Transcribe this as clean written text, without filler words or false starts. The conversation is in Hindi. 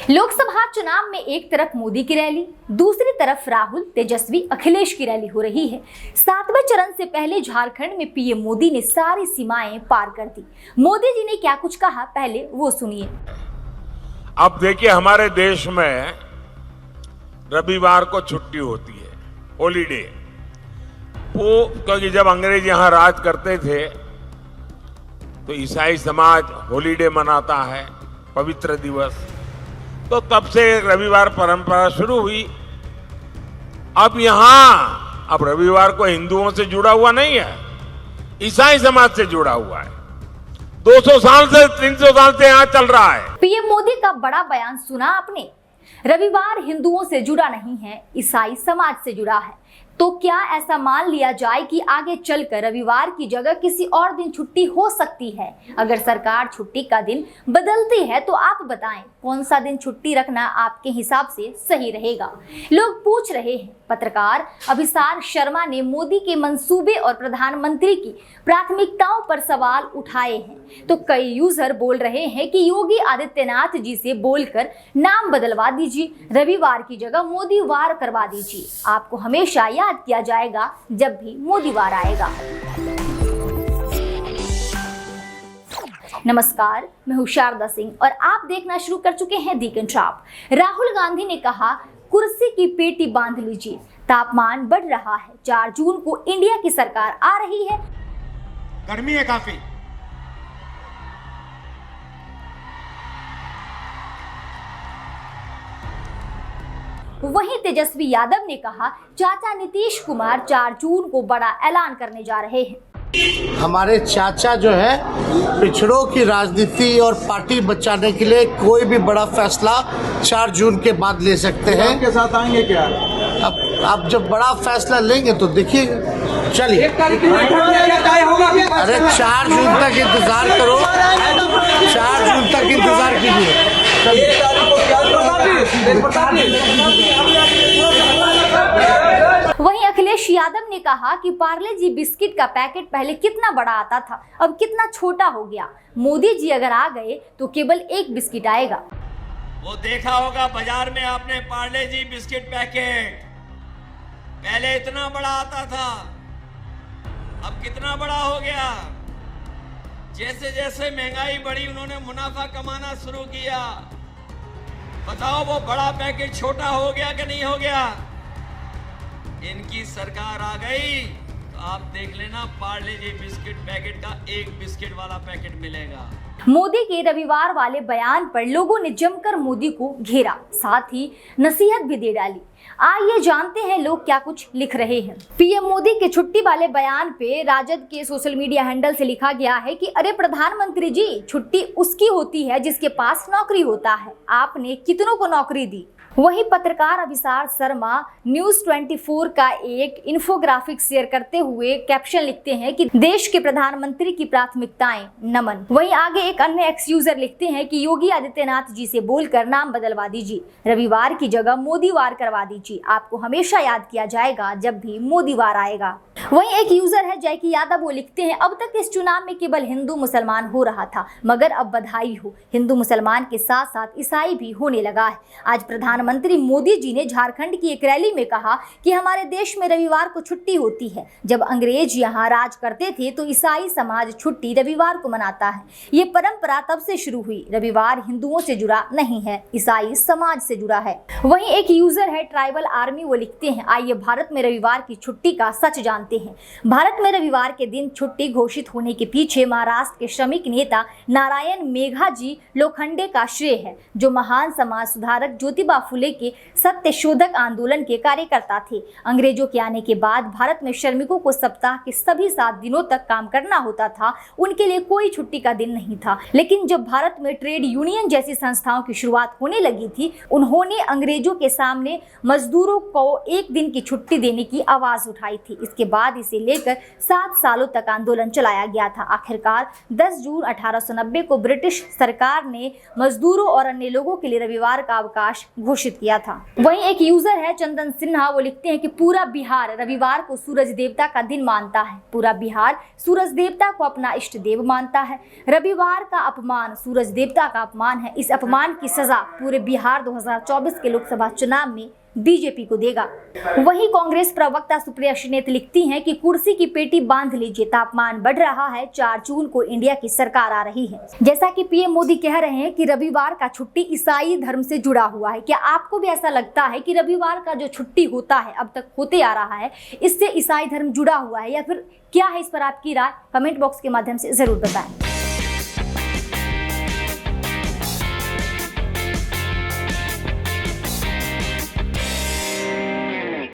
लोकसभा चुनाव में एक तरफ मोदी की रैली, दूसरी तरफ राहुल, तेजस्वी, अखिलेश की रैली हो रही है। 7वें चरण से पहले झारखंड में पीएम मोदी ने सारी सीमाएं पार कर दी। मोदी जी ने क्या कुछ कहा, पहले वो सुनिए। अब देखिए, हमारे देश में रविवार को छुट्टी होती है, हॉलीडे। वो क्योंकि जब अंग्रेज यहां राज करते थे तो ईसाई समाज हॉलीडे मनाता है, पवित्र दिवस। तो तब से रविवार परंपरा शुरू हुई। अब रविवार को हिंदुओं से जुड़ा हुआ नहीं है, ईसाई समाज से जुड़ा हुआ है। 200 साल से 300 साल से यहाँ चल रहा है। पीएम मोदी का बड़ा बयान सुना आपने। रविवार हिंदुओं से जुड़ा नहीं है, ईसाई समाज से जुड़ा है। तो क्या ऐसा मान लिया जाए कि आगे चलकर रविवार की जगह किसी और दिन छुट्टी हो सकती है? अगर सरकार छुट्टी का दिन बदलती है तो आप बताएं, कौन सा दिन छुट्टी रखना आपके हिसाब से सही रहेगा? लोग पूछ रहे हैं। पत्रकार अभिसार शर्मा ने मोदी के मंसूबे और प्रधानमंत्री की प्राथमिकताओं पर सवाल उठाए हैं। तो कई यूजर बोल रहे हैं कि योगी आदित्यनाथ जी से बोलकर नाम बदलवा दीजिए, रविवार की जगह मोदीवार करवा दीजिए। आपको हमेशा याद किया जाएगा जब भी मोदीवार आएगा। नमस्कार, मैं हूं शारदा सिंह और आप देखना शुरू कर चुके हैं दी कंट्राप। राहुल गांधी ने कहा, कुर्सी की पेटी बांध लीजिए, तापमान बढ़ रहा है। 4 जून को इंडिया की सरकार आ रही है। गर्मी है काफी। वहीं तेजस्वी यादव ने कहा, चाचा नीतीश कुमार 4 जून को बड़ा ऐलान करने जा रहे हैं। हमारे चाचा जो है पिछड़ों की राजनीति और पार्टी बचाने के लिए कोई भी बड़ा फैसला 4 जून के बाद ले सकते हैं। आपके साथ आएंगे क्या? अब जब बड़ा फैसला लेंगे तो देखिए, चलिए। अरे 4 जून तक इंतजार करो, 4 जून तक इंतजार कीजिए। वहीं अखिलेश यादव ने कहा कि पार्ले जी बिस्किट का पैकेट पहले कितना बड़ा आता था, अब कितना छोटा हो गया। मोदी जी अगर आ गए तो केवल 1 बिस्किट आएगा। वो देखा होगा बाजार में आपने, पार्ले जी बिस्किट पैकेट पहले इतना बड़ा आता था, अब कितना बड़ा हो गया। जैसे जैसे महंगाई बढ़ी, उन्होंने मुनाफा कमाना शुरू किया। बताओ, वो बड़ा पैकेट छोटा हो गया कि नहीं हो गया? इनकी सरकार आ गई तो आप देख लेना, पार्ले जी बिस्किट पैकेट का 1 बिस्किट वाला पैकेट मिलेगा। मोदी के रविवार वाले बयान पर लोगों ने जमकर मोदी को घेरा, साथ ही नसीहत भी दे डाली। आइए जानते हैं लोग क्या कुछ लिख रहे हैं। पीएम मोदी के छुट्टी वाले बयान पे राजद के सोशल मीडिया हैंडल से लिखा गया है कि अरे प्रधानमंत्री जी, छुट्टी उसकी होती है जिसके पास नौकरी होता है, आपने कितनों को नौकरी दी। वहीं पत्रकार अभिसार शर्मा न्यूज 24 का एक इन्फोग्राफिक शेयर करते हुए कैप्शन लिखते हैं कि देश के प्रधानमंत्री की प्राथमिकताएं, नमन। वहीं आगे एक अन्य एक्स यूजर लिखते हैं कि योगी आदित्यनाथ जी से बोलकर नाम बदलवा दीजिए, रविवार की जगह मोदीवार करवा दीजिए। आपको हमेशा याद किया जाएगा जब भी मोदीवार आएगा। वहीं एक यूजर है जयकी यादव, वो लिखते हैं, अब तक इस चुनाव में केवल हिंदू मुसलमान हो रहा था, मगर अब बधाई हो, हिंदू मुसलमान के साथ साथ ईसाई भी होने लगा है। आज प्रधानमंत्री मोदी जी ने झारखंड की एक रैली में कहा कि हमारे देश में रविवार को छुट्टी होती है। जब अंग्रेज यहाँ राज करते थे तो ईसाई समाज छुट्टी रविवार को मनाता है। ये परंपरा तब से शुरू हुई। रविवार हिंदुओं से जुड़ा नहीं है, ईसाई समाज से जुड़ा है। वहीं एक यूजर है ट्राइबल आर्मी, वो लिखते हैं, आइए भारत में रविवार की छुट्टी का सच जानते हैं। भारत में रविवार के दिन छुट्टी घोषित होने के पीछे महाराष्ट्र के श्रमिक नेता नारायण मेघाजी लोखंडे का श्रेय है, जो महान समाज सुधारक ज्योतिबा फुले के सत्यशोधक आंदोलन के कार्यकर्ता थे। अंग्रेजों के आने के बाद भारत में श्रमिकों को सप्ताह के सभी 7 दिनों तक काम करना होता था, उनके लिए कोई छुट्टी का दिन नहीं था। लेकिन जब भारत में ट्रेड यूनियन जैसी संस्थाओं की शुरुआत होने लगी थी, उन्होंने अंग्रेजों के सामने मजदूरों को 1 दिन की छुट्टी देने की आवाज उठाई थी। इसके बाद बाद इसे लेकर 7 सालों तक आंदोलन चलाया गया था। आखिरकार 10 जून 1890 को ब्रिटिश सरकार ने मजदूरों और अन्य लोगों के लिए रविवार का अवकाश घोषित किया था। वहीं एक यूजर है चंदन सिन्हा, वो लिखते हैं कि पूरा बिहार रविवार को सूरज देवता का दिन मानता है। पूरा बिहार सूरज देवता को अपना इष्ट देव मानता है। रविवार का अपमान सूरज देवता का अपमान है। इस अपमान की सजा पूरे बिहार 2024 के लोकसभा चुनाव में बीजेपी को देगा। वहीं कांग्रेस प्रवक्ता सुप्रिया श्रीनेत लिखती हैं कि कुर्सी की पेटी बांध लीजिए, तापमान बढ़ रहा है, 4 जून को इंडिया की सरकार आ रही है। जैसा कि पीएम मोदी कह रहे हैं कि रविवार का छुट्टी ईसाई धर्म से जुड़ा हुआ है। क्या आपको भी ऐसा लगता है कि रविवार का जो छुट्टी होता है, अब तक होते आ रहा है, इससे ईसाई धर्म जुड़ा हुआ है, या फिर क्या है? इस पर आपकी राय कमेंट बॉक्स के माध्यम से जरूर बताएं।